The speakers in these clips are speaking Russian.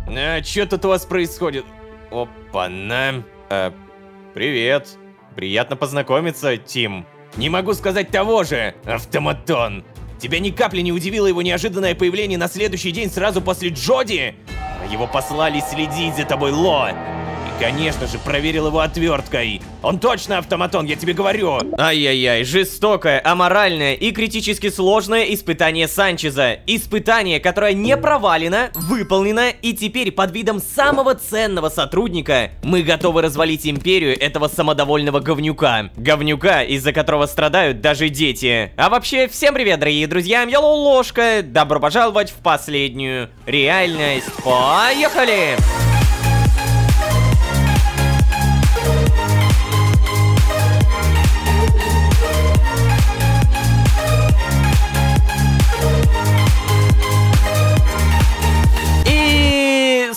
Что тут у вас происходит? Опа-на. Привет. Приятно познакомиться, Тим. Не могу сказать того же, автоматон. Тебя ни капли не удивило его неожиданное появление на следующий день сразу после Джоди? Его послали следить за тобой, Ло. И, конечно же, проверил его отверткой. Он точно автоматон, я тебе говорю. Ай-яй-яй, жестокое, аморальное и критически сложное испытание Санчеза. Испытание, которое не провалено, выполнено, и теперь под видом самого ценного сотрудника мы готовы развалить империю этого самодовольного говнюка. Говнюка, из-за которого страдают даже дети. А вообще, всем привет, дорогие друзья, я Ложка. Добро пожаловать в последнюю реальность. Поехали!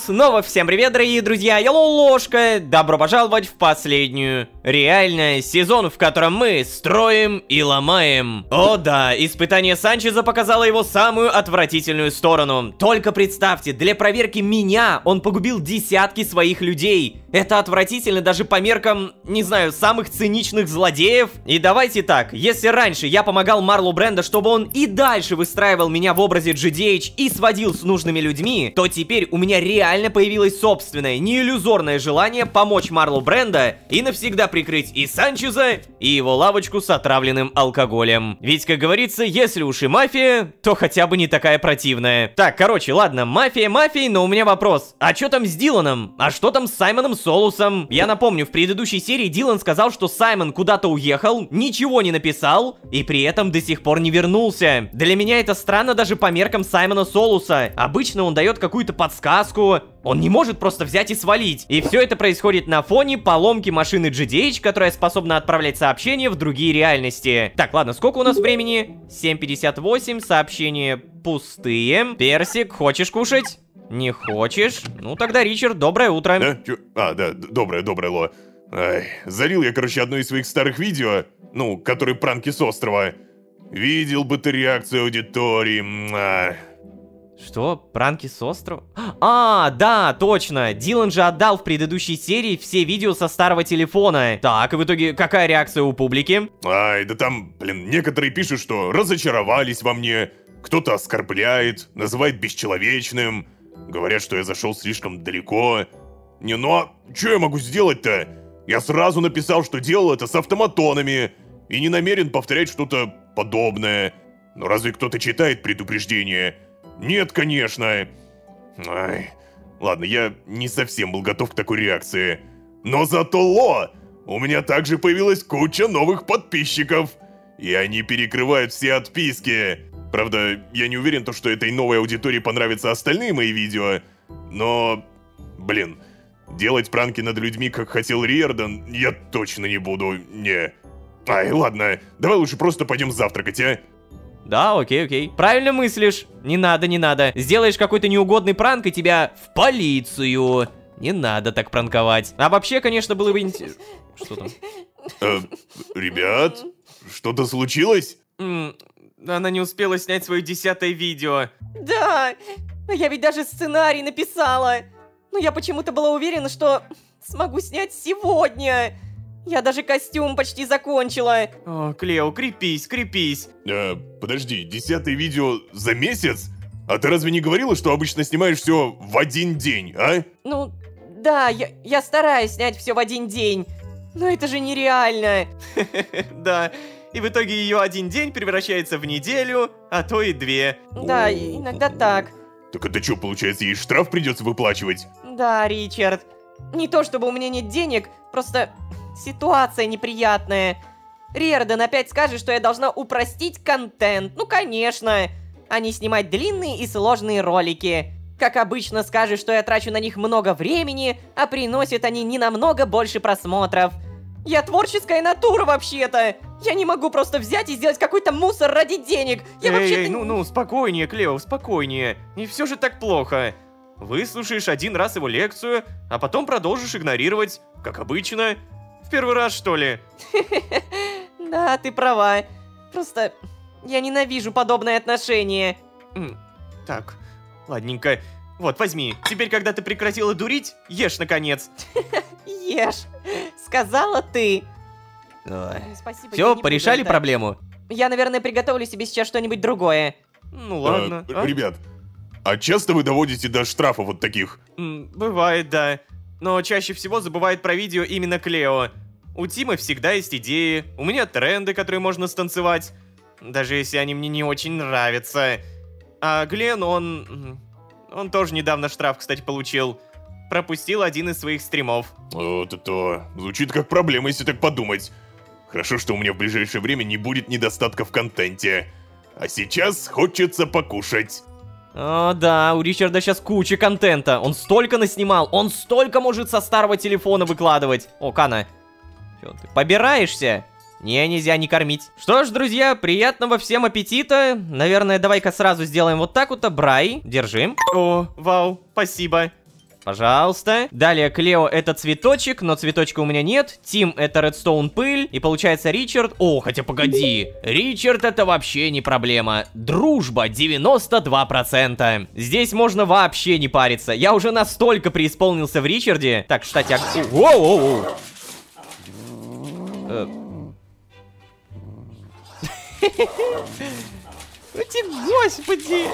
Снова всем привет, дорогие друзья, я Ложка. Добро пожаловать в последнюю реальность, сезон, в котором мы строим и ломаем. О да, испытание Санчеза показало его самую отвратительную сторону. Только представьте, для проверки меня он погубил десятки своих людей. Это отвратительно даже по меркам, не знаю, самых циничных злодеев. И давайте так, если раньше я помогал Марлу Брендо, чтобы он и дальше выстраивал меня в образе GDH и сводил с нужными людьми, то теперь у меня реально появилось собственное, не иллюзорное желание помочь Марлу Брендо и навсегда прикрыть и Санчеза, и его лавочку с отравленным алкоголем. Ведь, как говорится, если уж и мафия, то хотя бы не такая противная. Так, короче, ладно, мафия мафией, но у меня вопрос. А что там с Диланом? А что там с Саймоном Солусом? Я напомню, в предыдущей серии Дилан сказал, что Саймон куда-то уехал, ничего не написал, и при этом до сих пор не вернулся. Для меня это странно даже по меркам Саймона Солуса. Обычно он дает какую-то подсказку. Он не может просто взять и свалить. И все это происходит на фоне поломки машины GDH, которая способна отправлять сообщения в другие реальности. Так, ладно, сколько у нас времени? 7:58, сообщения пустые. Персик, хочешь кушать? Не хочешь? Ну тогда, Ричард, доброе утро. Да? Чё? А, да, доброе, Ло. Ай, залил я, короче, одно из своих старых видео, ну, которые пранки с острова. Видел бы ты реакцию аудитории. Что? Пранки с острова? А, да, точно. Дилан же отдал в предыдущей серии все видео со старого телефона. Так, и в итоге какая реакция у публики? Ай, да там, блин, некоторые пишут, что разочаровались во мне. Кто-то оскорбляет, называет бесчеловечным. Говорят, что я зашел слишком далеко. Не, ну а что я могу сделать-то? Я сразу написал, что делал это с автоматонами. И не намерен повторять что-то подобное. Но разве кто-то читает предупреждение? Нет, конечно. Ай, ладно, я не совсем был готов к такой реакции. Но зато, Ло, у меня также появилась куча новых подписчиков. И они перекрывают все отписки. Правда, я не уверен, что этой новой аудитории понравятся остальные мои видео. Но, блин, делать пранки над людьми, как хотел Риордан, я точно не буду, не. Ай, ладно, давай лучше просто пойдем завтракать, а? Да, окей. Правильно мыслишь. Не надо, не надо. Сделаешь какой-то неугодный пранк, и тебя в полицию. Не надо так пранковать. А вообще, конечно, было бы интересно... Что там? Ребят, что-то случилось? Она не успела снять свое 10-е видео. Да, я ведь даже сценарий написала. Но я почему-то была уверена, что смогу снять сегодня. Я даже костюм почти закончила. О, Клео, крепись. Подожди, 10-е видео за месяц? А ты разве не говорила, что обычно снимаешь все в один день, а? Ну, да, я стараюсь снять все в один день. Но это же нереально. Да, и в итоге ее один день превращается в неделю, а то и 2. Да, иногда так. Так это что, получается, ей штраф придется выплачивать? Да, Ричард. Не то чтобы у меня нет денег, просто ситуация неприятная. Риордан опять скажет, что я должна упростить контент. Ну, конечно. А не снимать длинные и сложные ролики. Как обычно, скажет, что я трачу на них много времени, а приносят они не намного больше просмотров. Я творческая натура вообще-то. Я не могу просто взять и сделать какой-то мусор ради денег. Я вообще-то... ну, спокойнее, Клео, спокойнее. Не все же так плохо. Выслушаешь один раз его лекцию, а потом продолжишь игнорировать, как обычно. В первый раз, что ли? Да, ты права. Просто я ненавижу подобное отношение. Так, ладненько. Вот, возьми. Теперь, когда ты прекратила дурить, ешь, наконец. Ешь. Сказала ты. Спасибо. я Все, не буду порешали ждать. проблему? Я, наверное, приготовлю себе сейчас что-нибудь другое. Ну ладно. А? Ребят, а часто вы доводите до штрафа вот таких? Бывает, да. Но чаще всего забывает про видео именно Клео. У Тимы всегда есть идеи, у меня тренды, которые можно станцевать. Даже если они мне не очень нравятся. А Глен, он тоже недавно штраф, кстати, получил. Пропустил один из своих стримов. Вот это звучит как проблема, если так подумать. Хорошо, что у меня в ближайшее время не будет недостатка в контенте. А сейчас хочется покушать. О, да, у Ричарда сейчас куча контента. Он столько наснимал, он столько может со старого телефона выкладывать. О, Кана, чё, ты побираешься? Не, нельзя не кормить. Что ж, друзья, приятного всем аппетита. Наверное, давай-ка сразу сделаем вот так вот. Брай, держи. О, вау, спасибо. Пожалуйста. Далее, Клео это цветочек, но цветочка у меня нет. Тим это редстоун пыль. И получается Ричард... О, хотя погоди. Ричард это вообще не проблема. Дружба 92%. Здесь можно вообще не париться. Я уже настолько преисполнился в Ричарде. Так, кстати... Воу-воу-воу. Господи!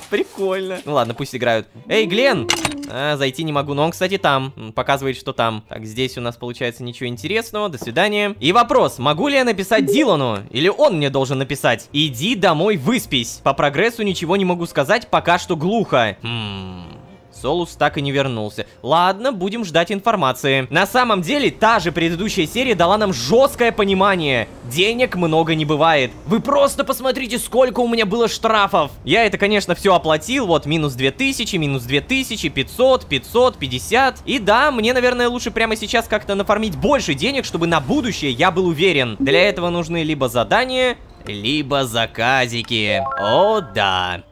Прикольно. Ну ладно, пусть играют. Эй, Глен! Зайти не могу, но он, кстати, там. Показывает, что там. Так, здесь у нас получается ничего интересного. До свидания. И вопрос, могу ли я написать Дилану? Или он мне должен написать? Иди домой, выспись. По прогрессу ничего не могу сказать, пока что глухо. Солус так и не вернулся. Ладно, будем ждать информации. На самом деле, та же предыдущая серия дала нам жесткое понимание. Денег много не бывает. Вы просто посмотрите, сколько у меня было штрафов. Я это, конечно, все оплатил. Вот, минус 2000, минус 2000, 500, 550. И да, мне, наверное, лучше прямо сейчас как-то нафармить больше денег, чтобы на будущее я был уверен. Для этого нужны либо задания, либо заказики. О, да.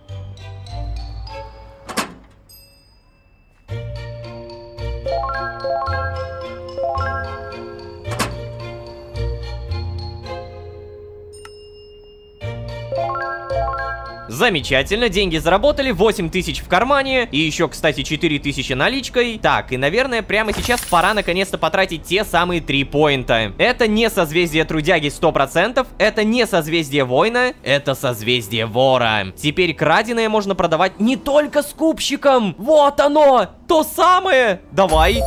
Замечательно, деньги заработали, 8000 в кармане. И еще, кстати, 4000 наличкой. Так, и, наверное, прямо сейчас пора наконец-то потратить те самые 3 поинта. Это не созвездие трудяги 100%. Это не созвездие воина. Это созвездие вора. Теперь краденое можно продавать не только скупщикам. Вот оно! То самое! Давай.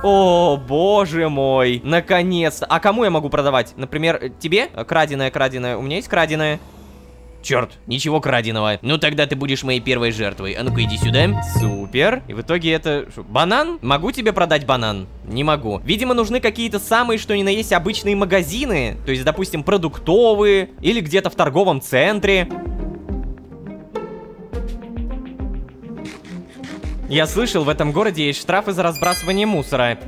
О, боже мой. Наконец-то. А кому я могу продавать? Например, тебе? Краденое, краденое. У меня есть краденое. Черт, ничего краденого. Ну тогда ты будешь моей первой жертвой. А ну-ка иди сюда. Супер. И в итоге это... Банан? Могу тебе продать банан? Не могу. Видимо, нужны какие-то самые, что ни на есть, обычные магазины. То есть, допустим, продуктовые. Или где-то в торговом центре. Я слышал, в этом городе есть штрафы за разбрасывание мусора.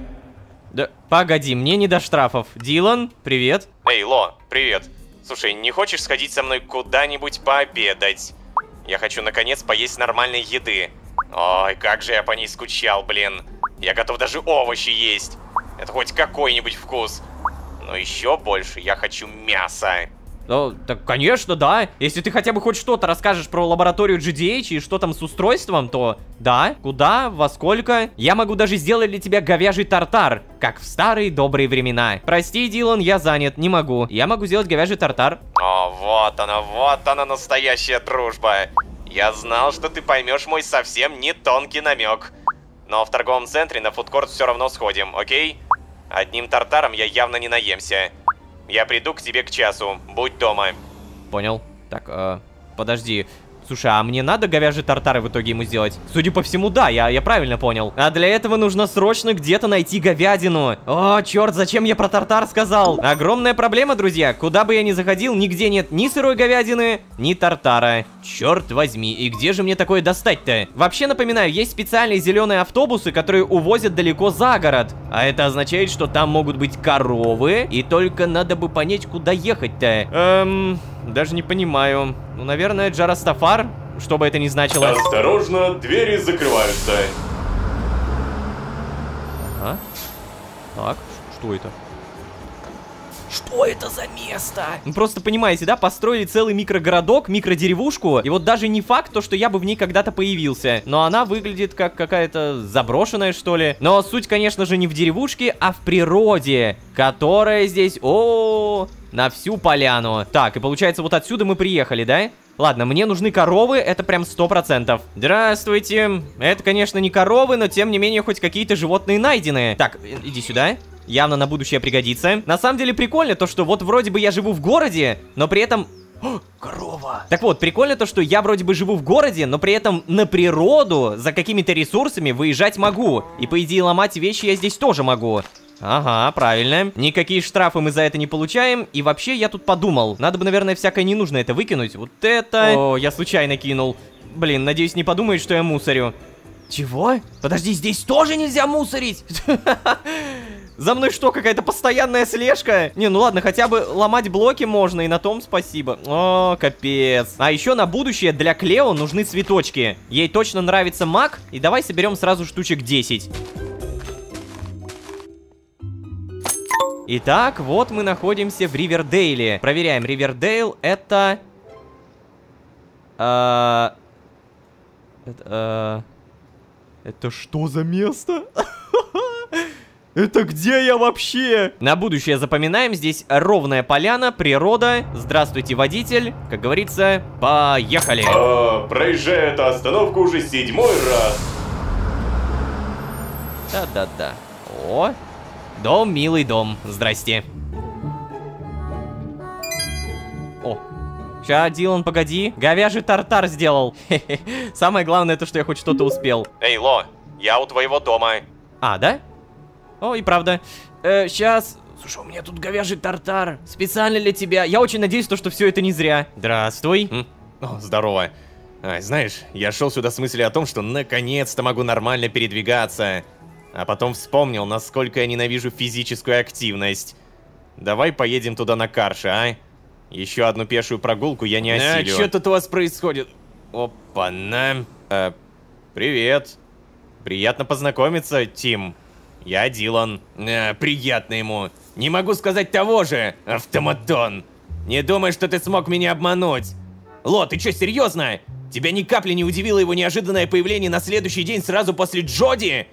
Да, погоди, мне не до штрафов. Дилан, привет. Эй, Ло, привет. Слушай, не хочешь сходить со мной куда-нибудь пообедать? Я хочу, наконец, поесть нормальной еды. Ой, как же я по ней скучал, блин. Я готов даже овощи есть. Это хоть какой-нибудь вкус. Но еще больше я хочу мяса. Ну, так, конечно, да. Если ты хотя бы хоть что-то расскажешь про лабораторию GDH и что там с устройством, то да. Куда, во сколько? Я могу даже сделать для тебя говяжий тартар, как в старые добрые времена. Прости, Дилан, я занят, не могу. Я могу сделать говяжий тартар. О, вот она настоящая дружба. Я знал, что ты поймешь мой совсем не тонкий намек. Но в торговом центре на фудкорт все равно сходим, окей? Одним тартаром я явно не наемся. Я приду к тебе к часу. Будь дома. Понял. Так, подожди. Слушай, а мне надо говяжий тартар в итоге ему сделать? Судя по всему, да, я правильно понял. А для этого нужно срочно где-то найти говядину. О, черт, зачем я про тартар сказал? Огромная проблема, друзья. Куда бы я ни заходил, нигде нет ни сырой говядины, ни тартара. Черт возьми, и где же мне такое достать-то? Вообще, напоминаю, есть специальные зеленые автобусы, которые увозят далеко за город. А это означает, что там могут быть коровы, и только надо бы понять, куда ехать-то. Даже не понимаю. Ну, наверное, Джарастафар, что бы это ни значило. Осторожно, двери закрываются. А? Так, что это? Что это за место? Ну, просто понимаете, да, построили целый микрогородок, микродеревушку, и вот даже не факт то, что я бы в ней когда-то появился, но она выглядит как какая-то заброшенная, что ли. Но суть, конечно же, не в деревушке, а в природе, которая здесь, на всю поляну. Так, и получается, вот отсюда мы приехали, да? Ладно, мне нужны коровы, это прям 100%. Здравствуйте. Это, конечно, не коровы, но тем не менее хоть какие-то животные найдены. Так, иди сюда. Явно на будущее пригодится. На самом деле прикольно то, что вот вроде бы я живу в городе, но при этом... О, корова! Так вот, прикольно то, что я вроде бы живу в городе, но при этом на природу за какими-то ресурсами выезжать могу. И по идее ломать вещи я здесь тоже могу. Ага, правильно. Никакие штрафы мы за это не получаем. И вообще, я тут подумал, надо бы, наверное, всякое ненужное это выкинуть. Вот это... О, я случайно кинул. Блин, надеюсь, не подумает, что я мусорю. Чего? Подожди, здесь тоже нельзя мусорить? За мной что, какая-то постоянная слежка? Не, ну ладно, хотя бы ломать блоки можно, и на том спасибо. О, капец. А еще на будущее для Клео нужны цветочки. Ей точно нравится маг, и давай соберем сразу штучек 10. Итак, вот мы находимся в Ривердейле. Проверяем, Ривердейл это... Это что за место? Это где я вообще? На будущее запоминаем, здесь ровная поляна, природа. Здравствуйте, водитель. Как говорится, поехали. Проезжаю эту остановку уже 7-й раз. Да-да-да. О, дом, милый дом. Здрасте. О, ща, Дилан, погоди. Говяжий тартар сделал. Самое главное, то, что я хоть что-то успел. Эй, Ло, я у твоего дома. А, да? О, и правда. Сейчас. Слушай, у меня тут говяжий тартар. Специально для тебя. Я очень надеюсь, что все это не зря. Здравствуй. О, здорово. Знаешь, я шел сюда с мыслью о том, что наконец-то могу нормально передвигаться. А потом вспомнил, насколько я ненавижу физическую активность. Давай поедем туда на карше, а? Еще одну пешую прогулку я не осилю. Что тут у вас происходит? Опа-на. Привет. Приятно познакомиться, Тим. Я Дилан. Приятно ему. Не могу сказать того же, автоматон. Не думай, что ты смог меня обмануть. Ло, ты что, серьезно? Тебя ни капли не удивило его неожиданное появление на следующий день сразу после Джоди?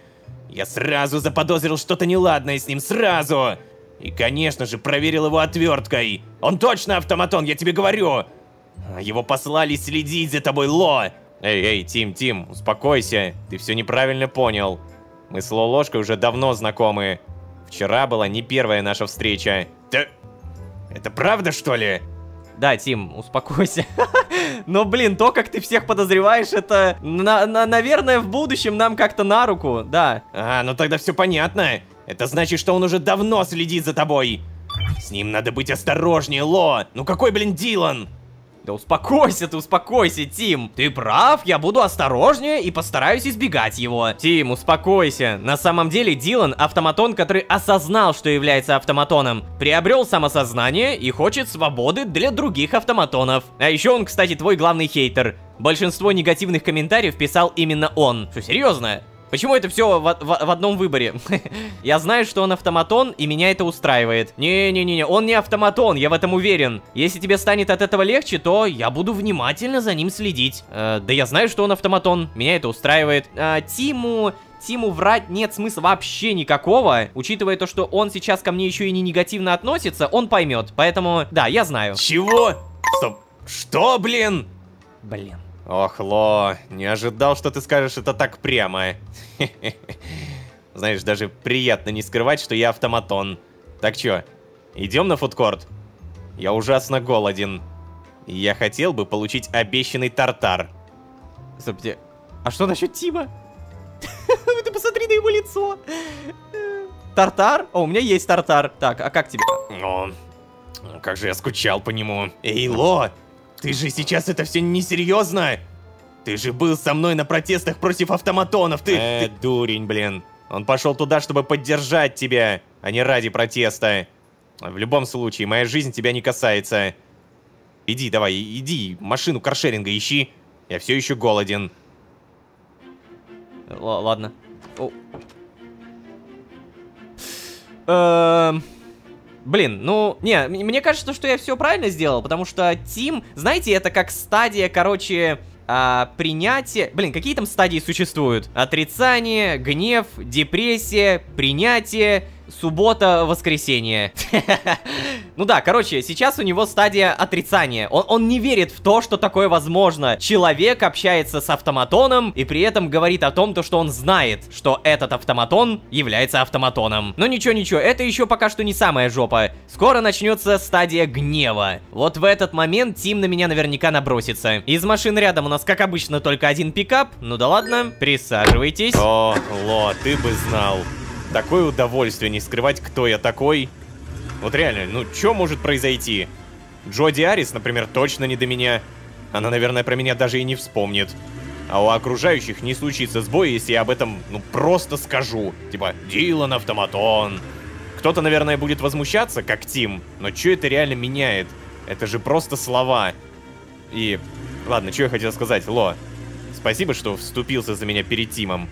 Я сразу заподозрил что-то неладное с ним, сразу. И, конечно же, проверил его отверткой. Он точно автоматон, я тебе говорю. Его послали следить за тобой, Ло. Эй, Тим, успокойся. Ты все неправильно понял. Мы с Лолошкой уже давно знакомы. Вчера была не первая наша встреча. Да... Это правда, что ли? Да, Тим, успокойся. Но, блин, то, как ты всех подозреваешь, это, наверное, в будущем нам как-то на руку, да. Ну тогда все понятно. Это значит, что он уже давно следит за тобой. С ним надо быть осторожнее, Ло. Ну какой, блин, Дилан? Да успокойся ты, успокойся, Тим. Ты прав, я буду осторожнее и постараюсь избегать его. Тим, успокойся. На самом деле Дилан автоматон, который осознал, что является автоматоном. Приобрел самосознание и хочет свободы для других автоматонов. А еще он, кстати, твой главный хейтер. Большинство негативных комментариев писал именно он. Что, серьезно? Почему это все в одном выборе? Я знаю, что он автоматон, и меня это устраивает. Не-не-не, он не автоматон, я в этом уверен. Если тебе станет от этого легче, то я буду внимательно за ним следить. Да я знаю, что он автоматон, меня это устраивает. Тиму врать нет смысла вообще никакого. Учитывая то, что он сейчас ко мне еще и не негативно относится, он поймет. Поэтому, да, я знаю. Чего? Стоп, что, блин? Блин. Ох, Ло, не ожидал, что ты скажешь это так прямо. Знаешь, даже приятно не скрывать, что я автоматон. Так чё, идем на фудкорт? Я ужасно голоден. И я хотел бы получить обещанный тартар. Стоп, а что насчет Тима? Ты посмотри на его лицо. Тартар? О, у меня есть тартар. Так, а как тебе? О, как же я скучал по нему. Эй, Ло, ты же сейчас это все несерьезно? Ты же был со мной на протестах против автоматонов, ты... Дурень, блин. Он пошел туда, чтобы поддержать тебя, а не ради протеста. В любом случае, моя жизнь тебя не касается. Иди, давай, иди, машину каршеринга ищи. Я все еще голоден. Ладно. Блин, ну, не, мне кажется, что я все правильно сделал, потому что Тим, знаете, это как стадия, короче, принятие... Блин, какие там стадии существуют? Отрицание, гнев, депрессия, принятие, суббота, воскресенье. Ну да, короче, сейчас у него стадия отрицания. Он не верит в то, что такое возможно. Человек общается с автоматоном и при этом говорит о том, что он знает, что этот автоматон является автоматоном. Но ничего, это еще пока что не самая жопа. Скоро начнется стадия гнева. Вот в этот момент Тим на меня наверняка набросится. Из машин рядом у нас, как обычно, только один пикап. Ну да ладно, присаживайтесь. О, Ло, ты бы знал. Такое удовольствие не скрывать, кто я такой. Вот реально, ну что может произойти? Джоди Арис, например, точно не до меня. Она, наверное, про меня даже и не вспомнит. А у окружающих не случится сбоя, если я об этом, ну, просто скажу. Типа, Дилан автоматон. Кто-то, наверное, будет возмущаться, как Тим. Но что это реально меняет? Это же просто слова. И... Ладно, что я хотел сказать, Ло. Спасибо, что вступился за меня перед Тимом.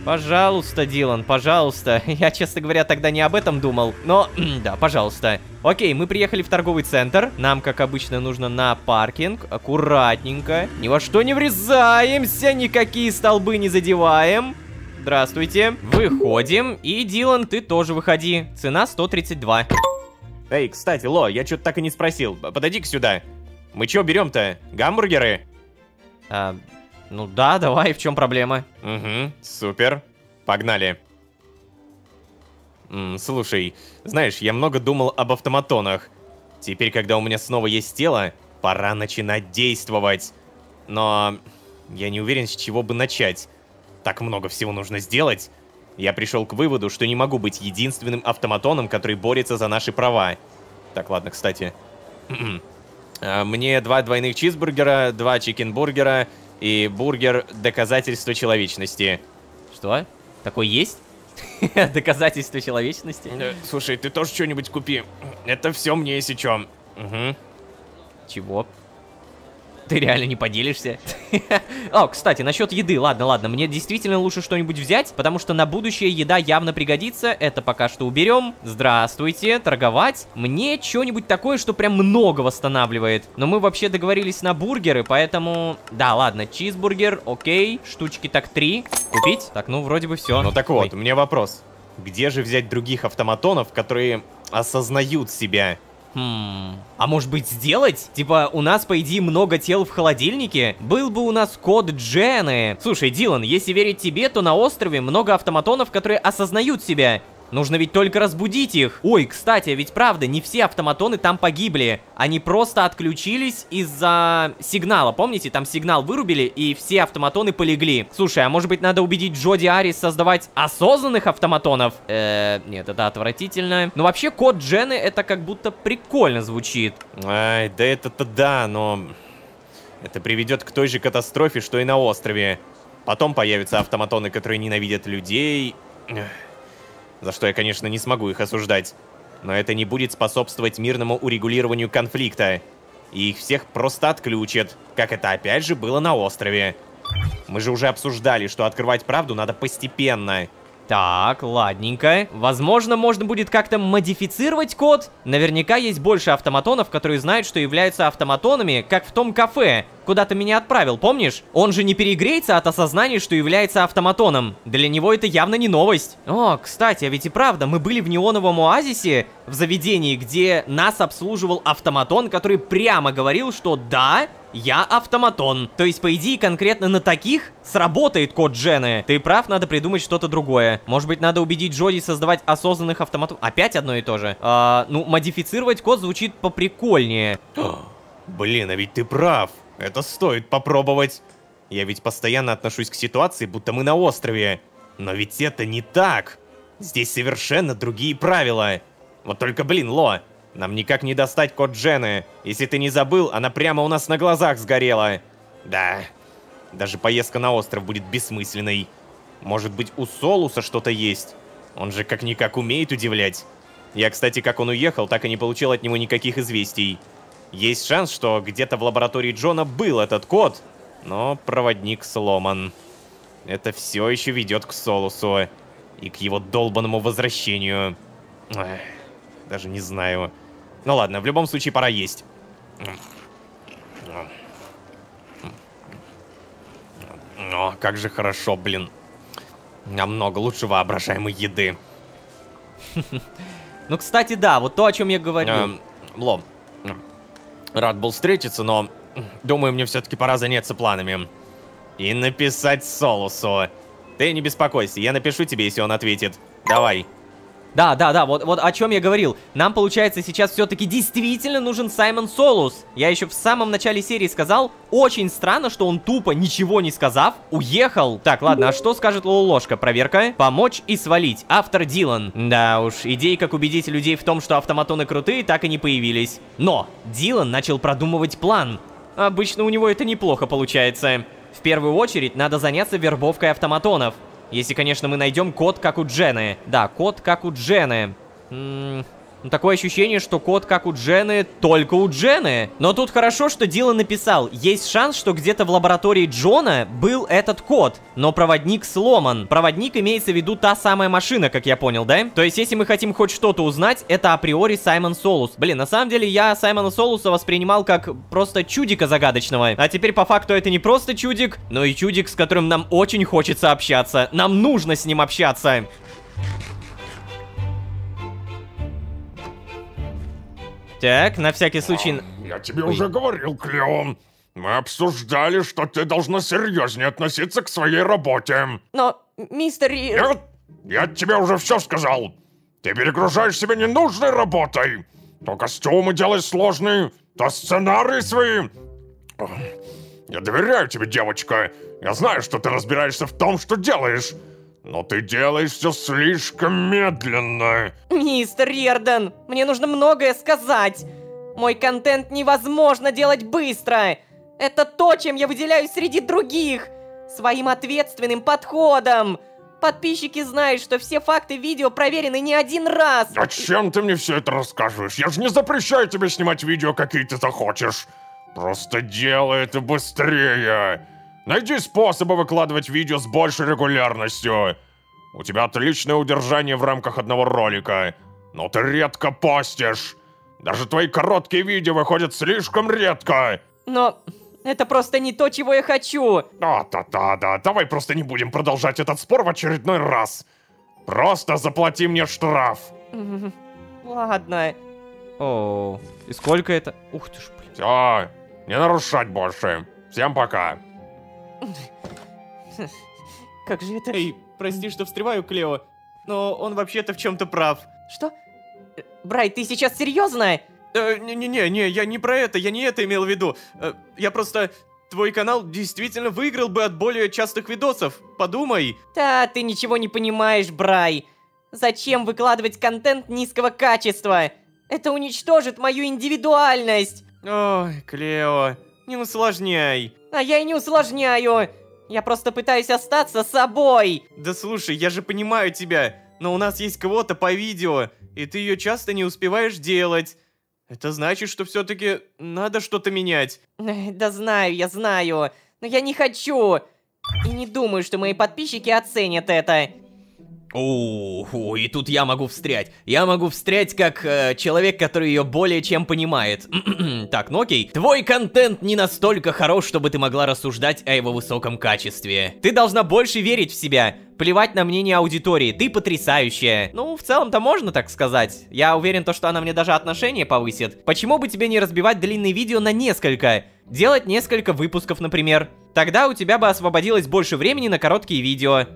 Пожалуйста, Дилан, пожалуйста. Я, честно говоря, тогда не об этом думал. Но, да, пожалуйста. Окей, мы приехали в торговый центр. Нам, как обычно, нужно на паркинг. Аккуратненько. Ни во что не врезаемся, никакие столбы не задеваем. Здравствуйте. Выходим. И, Дилан, ты тоже выходи. Цена 132. Эй, кстати, Ло, я что-то так и не спросил. Подойди-ка сюда. Мы что берем-то? Гамбургеры? Ну да, давай, в чем проблема? Угу, супер. Погнали. Слушай, знаешь, я много думал об автоматонах. Теперь, когда у меня снова есть тело, пора начинать действовать. Но я не уверен, с чего бы начать. Так много всего нужно сделать. Я пришел к выводу, что не могу быть единственным автоматоном, который борется за наши права. Так, ладно, кстати. Мне 2 двойных чизбургера, 2 чикенбургера и бургер доказательства человечности. Что? Такой есть? Доказательство человечности? Слушай, ты тоже что-нибудь купи. Это все мне, если чё. Угу. Чего? Ты реально не поделишься? О, кстати, насчет еды. Ладно, мне действительно лучше что-нибудь взять, потому что на будущее еда явно пригодится. Это пока что уберем. Здравствуйте, торговать. Мне что-нибудь такое, что прям много восстанавливает. Но мы вообще договорились на бургеры, поэтому... Да, ладно, чизбургер, окей. Штучки так 3. Купить? Так, ну, вроде бы все. Ну так вот, у меня вопрос. Где же взять других автоматонов, которые осознают себя? А может быть сделать? Типа, у нас, по идее, много тел в холодильнике? Был бы у нас код Джены. Слушай, Дилан, если верить тебе, то на острове много автоматонов, которые осознают себя. Нужно ведь только разбудить их. Ой, кстати, ведь правда, не все автоматоны там погибли. Они просто отключились из-за сигнала. Помните, там сигнал вырубили, и все автоматоны полегли. Слушай, а может быть надо убедить Джоди Арис создавать осознанных автоматонов? Нет, это отвратительно. Но вообще код Джены, это как будто прикольно звучит. Ай, да это-то да, но... Это приведет к той же катастрофе, что и на острове. Потом появятся автоматоны, которые ненавидят людей... За что я, конечно, не смогу их осуждать. Но это не будет способствовать мирному урегулированию конфликта. И их всех просто отключат, как это опять же было на острове. Мы же уже обсуждали, что открывать правду надо постепенно. Так, ладненько. Возможно, можно будет как-то модифицировать код. Наверняка есть больше автоматонов, которые знают, что являются автоматонами, как в том кафе, куда ты меня отправил, помнишь? Он же не перегреется от осознания, что является автоматоном. Для него это явно не новость. О, кстати, а ведь и правда, мы были в неоновом оазисе, в заведении, где нас обслуживал автоматон, который прямо говорил, что да, я автоматон. То есть, по идее, конкретно на таких сработает код Джены. Ты прав, надо придумать что-то другое. Может быть, надо убедить Джоди создавать осознанных автоматов. Опять одно и то же. Ну, модифицировать код звучит поприкольнее. Блин, а ведь ты прав. Это стоит попробовать. Я ведь постоянно отношусь к ситуации, будто мы на острове. Но ведь это не так. Здесь совершенно другие правила. Вот только, блин, Ло, нам никак не достать код Джены. Если ты не забыл, она прямо у нас на глазах сгорела. Да, даже поездка на остров будет бессмысленной. Может быть, у Солуса что-то есть? Он же как-никак умеет удивлять. Я, кстати, как он уехал, так и не получил от него никаких известий. Есть шанс, что где-то в лаборатории Джона был этот код, но проводник сломан. Это все еще ведет к Солусу и к его долбанному возвращению. Даже не знаю. Ну ладно, в любом случае пора есть. О, как же хорошо, блин. Намного лучше воображаемой еды. Ну, кстати, да, вот то, о чем я говорил. Лом, рад был встретиться, но думаю, мне все-таки пора заняться планами. И написать Солусу. Ты не беспокойся, я напишу тебе, если он ответит. Давай. Да, вот о чем я говорил. Нам, получается, сейчас все-таки действительно нужен Саймон Солус. Я еще в самом начале серии сказал, очень странно, что он тупо, ничего не сказав, уехал. Так, ладно, а что скажет Лолошка? Проверка. Помочь и свалить. Автор Дилан. Да уж, идей, как убедить людей в том, что автоматоны крутые, так и не появились. Но Дилан начал продумывать план. Обычно у него это неплохо получается. В первую очередь, надо заняться вербовкой автоматонов. Если, конечно, мы найдем код, как у Джены. Да, код, как у Джены. Такое ощущение, что код, как у Джены, только у Джены. Но тут хорошо, что Дилан написал. Есть шанс, что где-то в лаборатории Джона был этот код. Но проводник сломан. Проводник имеется в виду та самая машина, как я понял, да? То есть, если мы хотим хоть что-то узнать, это априори Саймон Солус. Блин, на самом деле, я Саймона Солуса воспринимал как просто чудика загадочного. А теперь, по факту, это не просто чудик, но и чудик, с которым нам очень хочется общаться. Нам нужно с ним общаться. Так, на всякий случай... Я тебе уже говорил, Клео. Мы обсуждали, что ты должна серьезнее относиться к своей работе. Но, мистер Ри... Нет, я тебе уже все сказал. Ты перегружаешь себя ненужной работой. То костюмы делай сложные, то сценарии свои. Я доверяю тебе, девочка. Я знаю, что ты разбираешься в том, что делаешь. Но ты делаешь все слишком медленно. Мистер Риордан, мне нужно многое сказать. Мой контент невозможно делать быстро. Это то, чем я выделяюсь среди других. Своим ответственным подходом. Подписчики знают, что все факты видео проверены не один раз. Зачем ты мне все это рассказываешь? Я же не запрещаю тебе снимать видео, какие ты захочешь. Просто делай это быстрее. Найди способы выкладывать видео с большей регулярностью. У тебя отличное удержание в рамках одного ролика. Но ты редко постишь. Даже твои короткие видео выходят слишком редко. Но это просто не то, чего я хочу. Да, давай просто не будем продолжать этот спор в очередной раз. Просто заплати мне штраф. Ладно. О, и сколько это? Ух ты ж, блин. Все, не нарушать больше. Всем пока. Как же это... Эй, прости, что встреваю, Клео, но он вообще-то в чем-то прав. Что? Брай, ты сейчас серьезно? Не, я не про это, я не это имел в виду. Я просто... Твой канал действительно выиграл бы от более частых видосов. Подумай. Да, ты ничего не понимаешь, Брай. Зачем выкладывать контент низкого качества? Это уничтожит мою индивидуальность. Ой, Клео, не усложняй. А я и не усложняю. Я просто пытаюсь остаться собой. Да слушай, я же понимаю тебя, но у нас есть квота по видео, и ты ее часто не успеваешь делать. Это значит, что все-таки надо что-то менять. Да знаю, я знаю. Но я не хочу. И не думаю, что мои подписчики оценят это. О, и тут я могу встрять. Я могу встрять как человек, который ее более чем понимает. Так, ну окей. Твой контент не настолько хорош, чтобы ты могла рассуждать о его высоком качестве. Ты должна больше верить в себя. Плевать на мнение аудитории, ты потрясающая. Ну, в целом-то можно так сказать. Я уверен, что она мне даже отношения повысит. Почему бы тебе не разбивать длинные видео на несколько? Делать несколько выпусков, например. Тогда у тебя бы освободилось больше времени на короткие видео.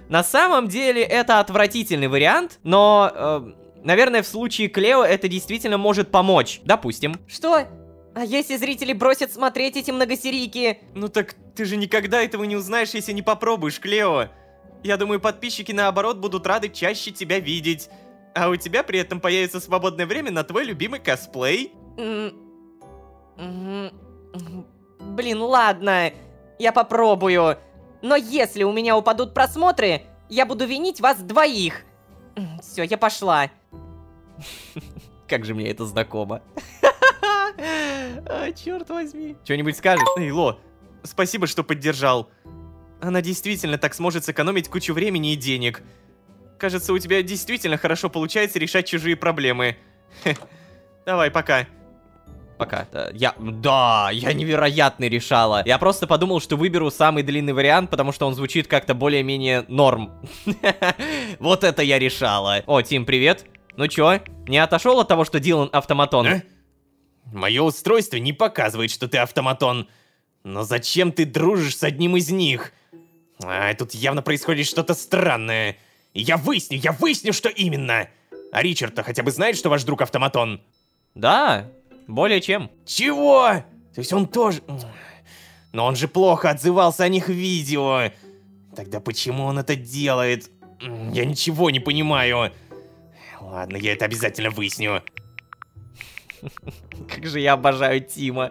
На самом деле, это отвратительный вариант, но, наверное, в случае Клео это действительно может помочь. Допустим. Что? А если зрители бросят смотреть эти многосерийки? Ну так ты же никогда этого не узнаешь, если не попробуешь, Клео. Я думаю, подписчики, наоборот, будут рады чаще тебя видеть. А у тебя при этом появится свободное время на твой любимый косплей. Блин, ладно. Я попробую. Но если у меня упадут просмотры, я буду винить вас двоих. Все, я пошла. Как же мне это знакомо. Черт возьми. Что-нибудь скажешь? Эй, Ло, спасибо, что поддержал. Она действительно так сможет сэкономить кучу времени и денег. кажется, у тебя действительно хорошо получается решать чужие проблемы. Давай, пока. Пока. Я невероятно решала. Я просто подумал, что выберу самый длинный вариант, потому что он звучит как-то более-менее норм. Вот это я решала. О, Тим, привет. Ну чё, не отошел от того, что Дилан автоматон? Мое устройство не показывает, что ты автоматон. Но зачем ты дружишь с одним из них? Тут явно происходит что-то странное. И я выясню, что именно. А Ричард-то хотя бы знает, что ваш друг автоматон? Да, более чем. Чего? То есть он тоже... Но он же плохо отзывался о них в видео. Тогда почему он это делает? Я ничего не понимаю. Ладно, я это обязательно выясню. Как же я обожаю Тима.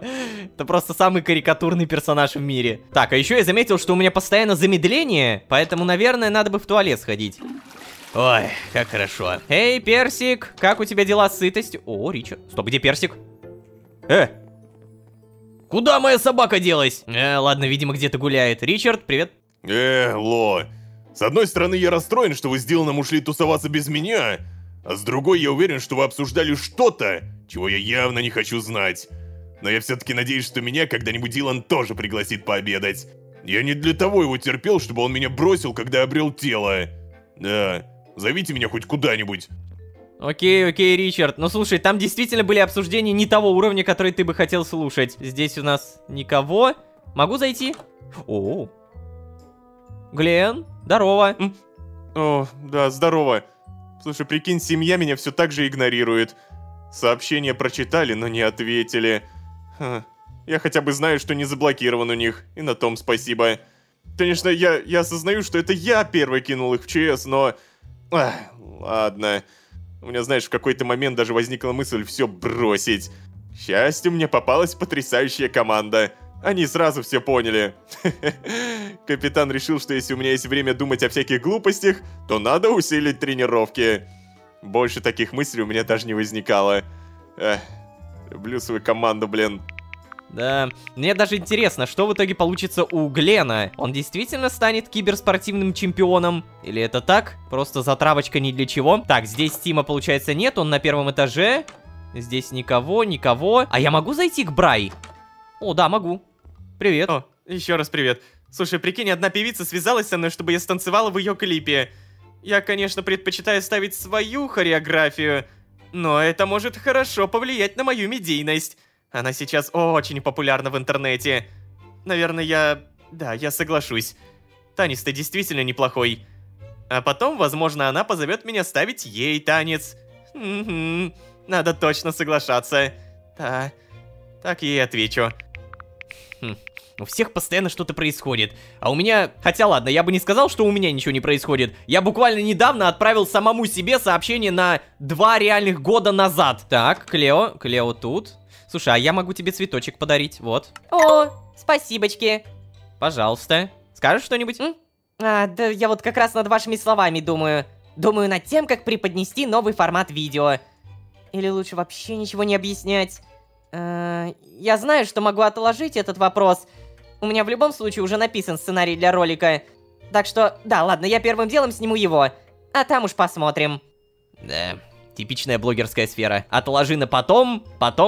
Это просто самый карикатурный персонаж в мире. Так, а еще я заметил, что у меня постоянно замедление, поэтому, наверное, надо бы в туалет сходить. Ой, как хорошо. Эй, Персик, как у тебя дела с сытостью? О, Ричард. Стоп, где Персик? Куда моя собака делась? Ладно, видимо, где-то гуляет. Ричард, привет. Ло. С одной стороны, я расстроен, что вы с Диланом ушли тусоваться без меня, а с другой, я уверен, что вы обсуждали что-то, чего я явно не хочу знать. Но я все-таки надеюсь, что меня когда-нибудь Дилан тоже пригласит пообедать. Я не для того его терпел, чтобы он меня бросил, когда обрел тело. Да, зовите меня хоть куда-нибудь. Окей, Ричард. Ну слушай, там действительно были обсуждения не того уровня, который ты бы хотел слушать. Здесь у нас никого. Могу зайти? О, Глен, здорово. О, да, здорово. Слушай, прикинь, семья меня все так же игнорирует. Сообщения прочитали, но не ответили. Я хотя бы знаю, что не заблокирован у них, и на том спасибо. Конечно, я осознаю, что это я первый кинул их в ЧС, но... Ладно. У меня, знаешь, в какой-то момент даже возникла мысль все бросить. К счастью, мне попалась потрясающая команда. Они сразу все поняли. Капитан решил, что если у меня есть время думать о всяких глупостях, то надо усилить тренировки. Больше таких мыслей у меня даже не возникало. Люблю свою команду, блин. Да, мне даже интересно, что в итоге получится у Глена. Он действительно станет киберспортивным чемпионом? Или это так? Просто затравочка ни для чего. Так, здесь Тима, получается, нет, он на первом этаже. Здесь никого. А я могу зайти к Брай? О, да, могу. Привет. О, еще раз привет. Слушай, прикинь, одна певица связалась со мной, чтобы я станцевала в ее клипе. Я, конечно, предпочитаю ставить свою хореографию, но это может хорошо повлиять на мою медийность. Она сейчас очень популярна в интернете. Наверное, я соглашусь. Танец-то действительно неплохой. А потом, возможно, она позовет меня ставить ей танец. Надо точно соглашаться. Да, так ей отвечу. У всех постоянно что-то происходит. А у меня... Хотя ладно, я бы не сказал, что у меня ничего не происходит. Я буквально недавно отправил самому себе сообщение на 2 реальных года назад. Так, Клео тут. Слушай, а я могу тебе цветочек подарить, вот. О, спасибочки. Пожалуйста. Скажешь что-нибудь? Да я вот как раз над вашими словами думаю. Думаю над тем, как преподнести новый формат видео. Или лучше вообще ничего не объяснять. Я знаю, что могу отложить этот вопрос. У меня в любом случае уже написан сценарий для ролика. Так что, да, ладно, я первым делом сниму его. А там уж посмотрим. Да, типичная блогерская сфера. Отложи на потом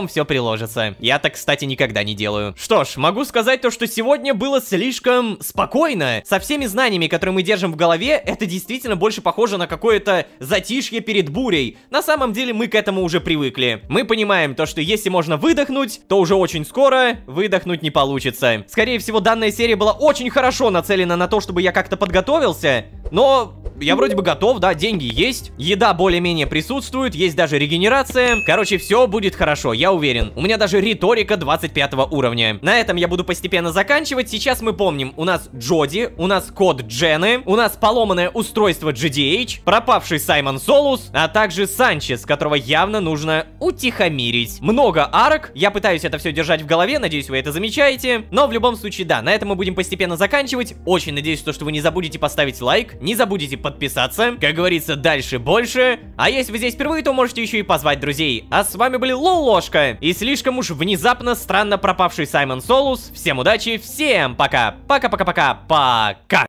все приложится. Я так, кстати, никогда не делаю. Что ж, могу сказать то, что сегодня было слишком спокойно. Со всеми знаниями, которые мы держим в голове, это действительно больше похоже на какое-то затишье перед бурей. На самом деле мы к этому уже привыкли. Мы понимаем то, что если можно выдохнуть, то уже очень скоро выдохнуть не получится. Скорее всего, данная серия была очень хорошо нацелена на то, чтобы я как-то подготовился, но... Я вроде бы готов, да, деньги есть, еда более-менее присутствует, есть даже регенерация. Короче, все будет хорошо, я уверен. У меня даже риторика 25 уровня. На этом я буду постепенно заканчивать. Сейчас мы помним, у нас Джоди, у нас код Джены, у нас поломанное устройство GDH, пропавший Саймон Солус, а также Санчес, которого явно нужно утихомирить. Много арок, я пытаюсь это все держать в голове, надеюсь, вы это замечаете. Но в любом случае, да, на этом мы будем постепенно заканчивать. Очень надеюсь, что вы не забудете поставить лайк, не забудете подписаться. Как говорится, дальше больше. А если вы здесь впервые, то можете еще и позвать друзей. А с вами были Лолошка и слишком уж внезапно странно пропавший Саймон Солус. Всем удачи, всем пока. Пока-пока-пока-пока.